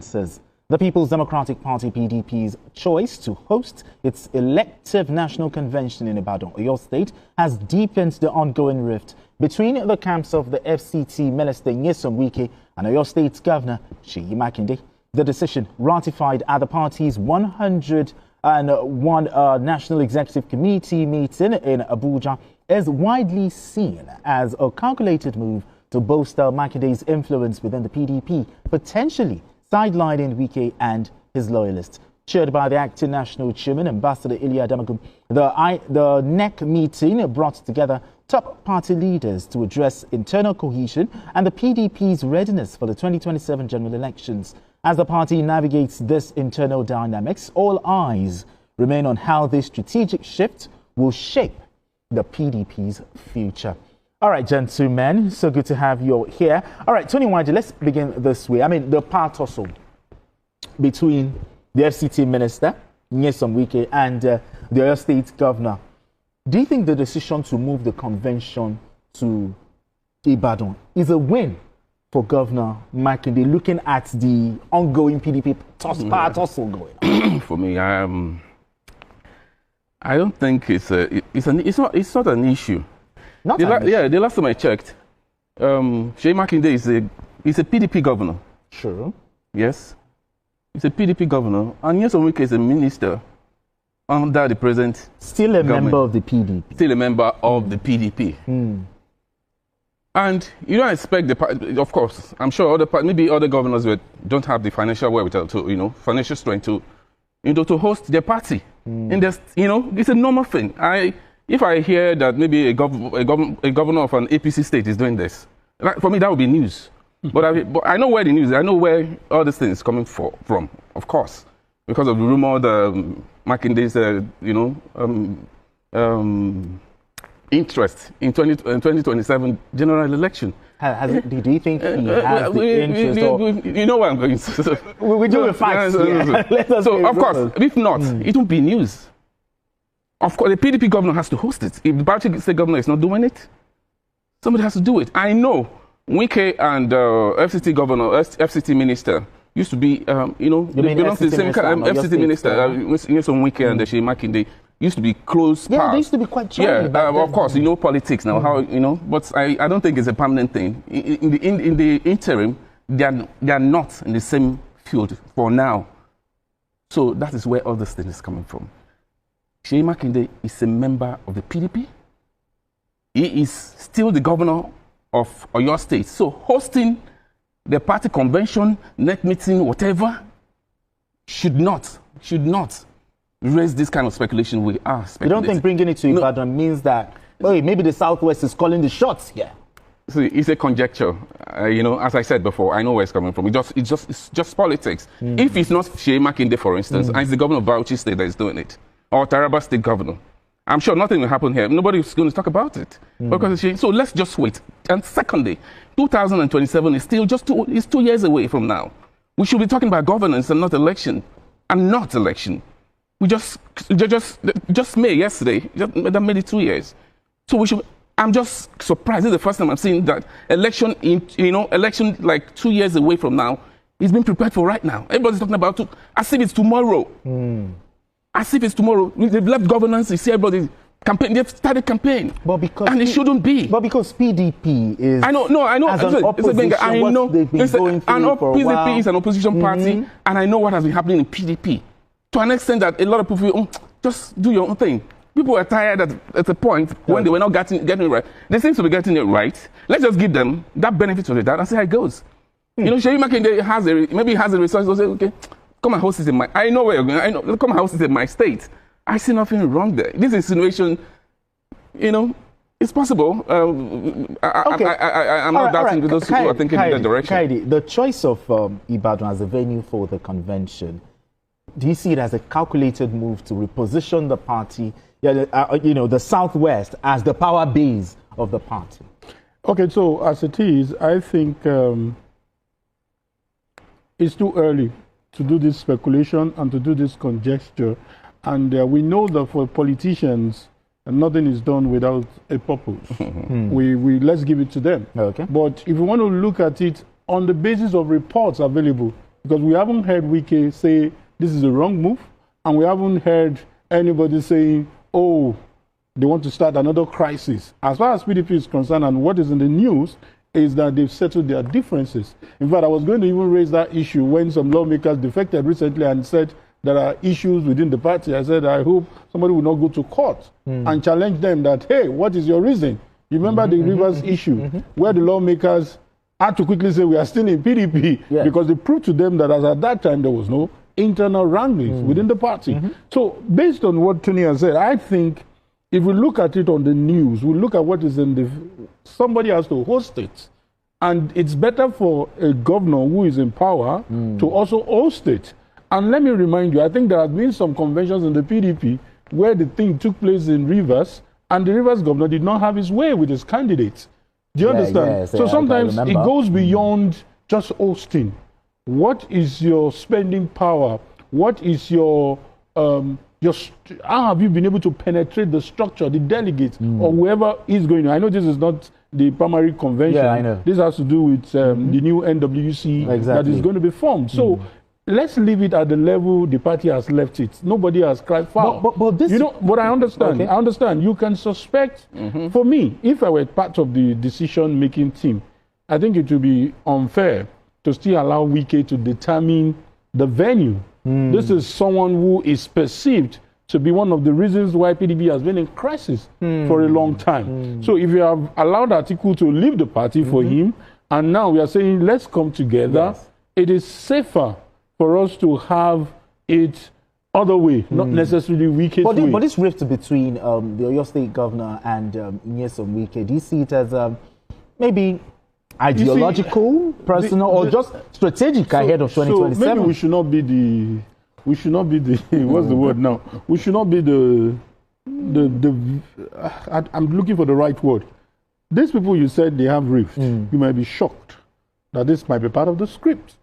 Says the People's Democratic Party PDP's choice to host its elective national convention in Ibadan, Oyo State, has deepened the ongoing rift between the camps of the FCT Minister Nyesom Wike and Oyo State's Governor Seyi Makinde. The decision, ratified at the party's 101 National Executive Committee meeting in Abuja, is widely seen as a calculated move to bolster Makinde's influence within the PDP, potentially sidelining Wike and his loyalists. Chaired by the acting national chairman, Ambassador Ilya Damagum, the NEC meeting brought together top party leaders to address internal cohesion and the PDP's readiness for the 2027 general elections. As the party navigates this internal dynamics, all eyes remain on how this strategic shift will shape the PDP's future. All right, gentlemen, so good to have you here. All right, Tony Wanje, let's begin this way. I mean, the power tussle between the FCT minister, Nyesom Wike, and the Oyo State governor. Do you think the decision to move the convention to Ibadan is a win for Governor Makinde, looking at the ongoing PDP power tussle going on? For me, I don't think it's not an issue. The last time I checked, Seyi Makinde is a PDP governor. Sure. Yes, he's a PDP governor, and Nyesom Wike is a minister under the present. Still a member of the PDP. Still a member of the PDP. And you don't expect the party. Of course, I'm sure maybe other governors don't have the financial wherewithal to, financial strength to host their party. And there's, it's a normal thing. If I hear that maybe a governor of an APC state is doing this, for me that would be news. But I know where the news. I know where all this thing is coming from. Of course, because of the rumor that Makinde's, interest in 2027 general election. Do you think he has the interest? You know where I'm going. We do the facts. So of course, if not, it won't be news. Of course, the PDP governor has to host it. If the Bauchi state governor is not doing it, somebody has to do it. I know Wike and FCT governor, FCT minister used to be, they belong to the same FCT minister. Nyesom Wike and Seyi Makinde used to be close. Yeah, they used to be quite charming. Yeah, of course, politics now. But I don't think it's a permanent thing. In the interim, they are not in the same field for now. So that is where all this thing is coming from. Seyi Makinde is a member of the PDP. He is still the governor of Oyo State. So hosting the party convention, NEC meeting, whatever, should not raise this kind of speculation we are speculating. You don't think bringing it to Ibadan means that, maybe the Southwest is calling the shots here? See, it's a conjecture. As I said before, I know where it's coming from. It's just politics. If it's not Seyi Makinde, for instance, and it's the governor of Bauchi State that is doing it, or Taraba State governor, I'm sure nothing will happen here. Nobody's going to talk about it. So let's just wait. And secondly, 2027 is still it's 2 years away from now. We should be talking about governance and not election. We just May yesterday, that made it 2 years. So I'm just surprised. This is the first time I'm seeing that election like 2 years away from now is being prepared for right now. Everybody's talking about it as if it's tomorrow. As if it's tomorrow. They've left governance, you see everybody campaign. They've started campaign. And it shouldn't be. But because PDP is... I know. As an opposition, they've been going through for a while. PDP is an opposition party, and I know what has been happening in PDP. To an extent that a lot of people feel, just do your own thing. People are tired at a point when they were not getting it right. They seem to be getting it right. Let's just give them that benefit of the doubt and see how it goes. Seyi Makinde has a resource to say, okay, come and host it in my... I know where you're going. Come and host it in my state. I see nothing wrong there. This insinuation, it's possible. I'm not doubting those people are thinking in that direction. Kaidi, the choice of Ibadan as a venue for the convention, do you see it as a calculated move to reposition the party, the Southwest, as the power base of the party? Okay, so as it is, I think it's too early to do this speculation and to do this conjecture. And we know that for politicians, nothing is done without a purpose. Let's give it to them. Okay. But if you want to look at it on the basis of reports available, Because we haven't heard WIKE say this is a wrong move, and we haven't heard anybody saying, oh, they want to start another crisis. As far as PDP is concerned, and what is in the news, is that they've settled their differences. In fact, I was going to even raise that issue when some lawmakers defected recently and said there are issues within the party. I said, I hope somebody will not go to court and challenge them that, hey, what is your reason? You remember the Rivers issue, where the lawmakers had to quickly say, we are still in PDP, because they proved to them that as at that time, there was no internal wranglings within the party. So based on what Tony has said, I think if we look at it on the news, we look at what is in the, somebody has to host it. And it's better for a governor who is in power to also host it. And let me remind you, I think there have been some conventions in the PDP where the thing took place in Rivers, and the Rivers governor did not have his way with his candidates. Do you understand? So sometimes it goes beyond just hosting. What is your spending power? What is your how have you been able to penetrate the structure, the delegates, or whoever is going to? I know this is not the primary convention. Yeah, I know. This has to do with the new NWC that is going to be formed. So let's leave it at the level the party has left it. Nobody has cried foul. But this, you know, but I understand. I understand. You can suspect. For me, if I were part of the decision-making team, I think it would be unfair to still allow WIKE to determine the venue. This is someone who is perceived to be one of the reasons why PDP has been in crisis for a long time. So if you have allowed Atiku to leave the party for him, and now we are saying, let's come together, it is safer for us to have it other way, not necessarily WIKE's way. But this rift between the Oyo State governor and Nyesom WIKE, do you see it as maybe ideological, personal, or just strategic ahead of 2027? So maybe we should not be the, what's the word now? We should not be I'm looking for the right word. These people you said they have rift, you might be shocked that this might be part of the script.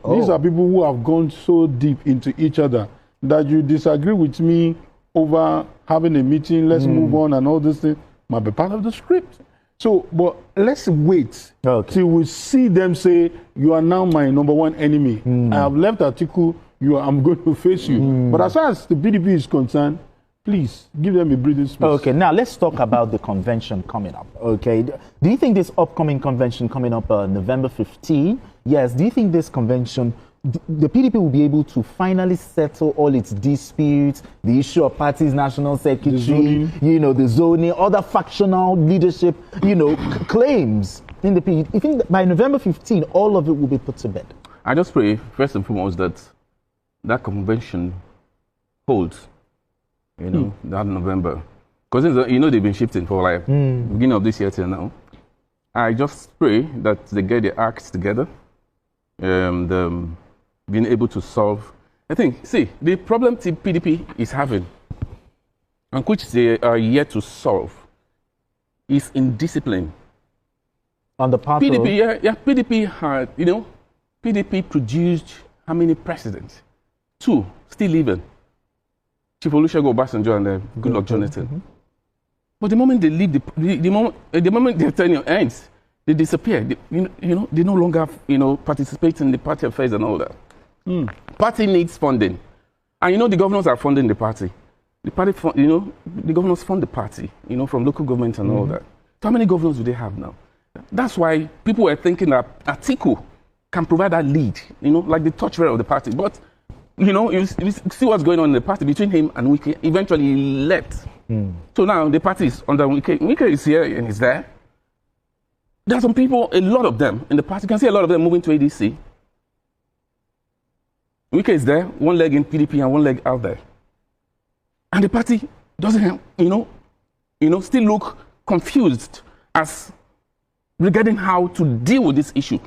These are people who have gone so deep into each other that you disagree with me over having a meeting, let's move on and all this thing, might be part of the script. So, but let's wait till we see them say, you are now my number one enemy. I have left Atiku, I'm going to face you. But as far as the PDP is concerned, please give them a breathing space. Okay, now let's talk about the convention coming up. Okay, do you think this upcoming convention coming up November 15? Yes, do you think this convention, the PDP will be able to finally settle all its disputes, the issue of party's national secretary, the zoning, other factional leadership, claims in the PDP? You think that by November 15, all of it will be put to bed? I just pray, first and foremost, that convention holds, that November. Because, they've been shifting for like beginning of this year till now. I just pray that they get their acts together, being able to solve. I think, see, the problem the PDP is having, and which they are yet to solve, is indiscipline. On the part PDP, PDP had, PDP produced how many presidents? 2, still living. Chief Olusegun Obasanjo and Goodluck Jonathan. But the moment they leave, the moment their tenure ends, they disappear. They no longer, participate in the party affairs and all that. Party needs funding, and the governors are funding the party. The party, the governors fund the party, from local government and all that. So how many governors do they have now? That's why people were thinking that Atiku can provide that lead, like the torchbearer of the party. But you see what's going on in the party between him and WIKE. Eventually, he left. So now the party is under WIKE. WIKE is here and is there. There are some people, a lot of them in the party. You can see a lot of them moving to ADC. WIKE is there, one leg in PDP and one leg out there. And the party doesn't, still look confused as regarding how to deal with this issue.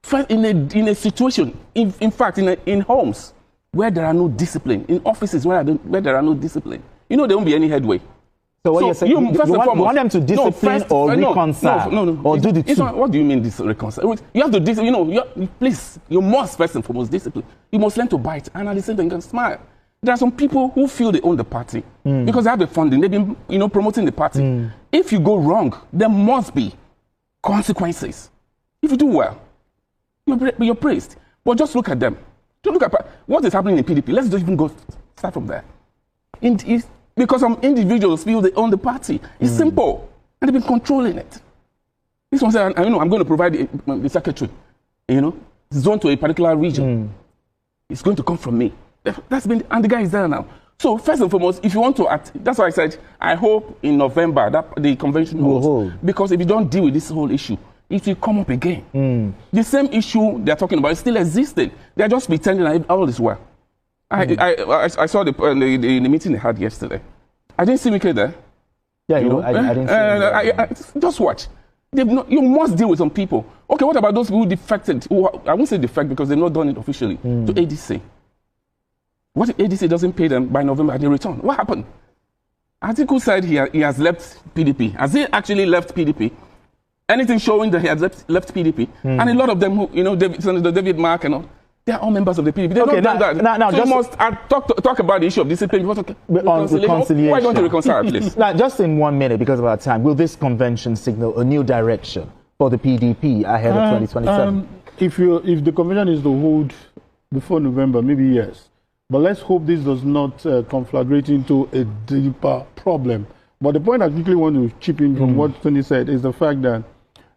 First, in a situation, in fact, in homes where there are no discipline, in offices where there are no discipline, there won't be any headway. So what you're saying, you want them to discipline or reconcile? Or do the two? What do you mean reconcile? You have to please, you must first and foremost discipline. You must learn to bite and at the same time you can smile. There are some people who feel they own the party because they have the funding. They've been, promoting the party. If you go wrong, there must be consequences. If you do well, you're praised. But just look at them. Don't look at what is happening in PDP. Let's just even go start from there. Because some individuals feel they own the party. It's simple, and they've been controlling it. This one said, I'm going to provide the secretary, zone to a particular region. It's going to come from me. And the guy is there now. So first and foremost, if you want to act, that's why I said, I hope in November that the convention holds. Because if you don't deal with this whole issue, it will come up again. The same issue they're talking about is still existing. They're just pretending that all is well. I saw the meeting they had yesterday. I didn't see WIKE there. Yeah, I didn't see just watch. You must deal with some people. Okay, what about those people who defected? I won't say defect because they've not done it officially to ADC. What if ADC doesn't pay them by November and they return? What happened? Atiku said he has left PDP. Has he actually left PDP? Anything showing that he has left PDP? And a lot of them, David Mark and all, they are all members of the PDP. They don't know that. Now, so you must talk about the issue of discipline. Reconciliation. Why don't you reconcile, please? Now, just in 1 minute, because of our time, will this convention signal a new direction for the PDP ahead of 2027? If the convention is to hold before November, maybe yes. But let's hope this does not conflagrate into a deeper problem. But the point I quickly want to chip in from what Tony said is the fact that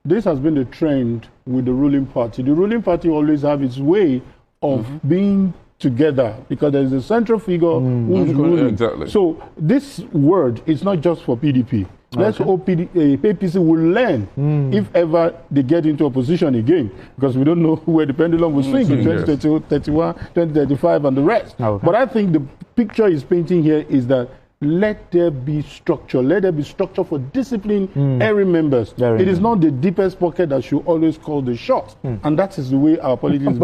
this has been the trend with the ruling party. The ruling party always have its way of being together because there is a central figure who is ruling. Exactly. So this word is not just for PDP. Let's hope APC will learn if ever they get into opposition again, because we don't know where the pendulum will swing in 2031, 2035, and the rest. But I think the picture is painting here is that let there be structure. Let there be structure for discipline every members. It is not the deepest pocket that should always call the shots. And that is the way our politics is.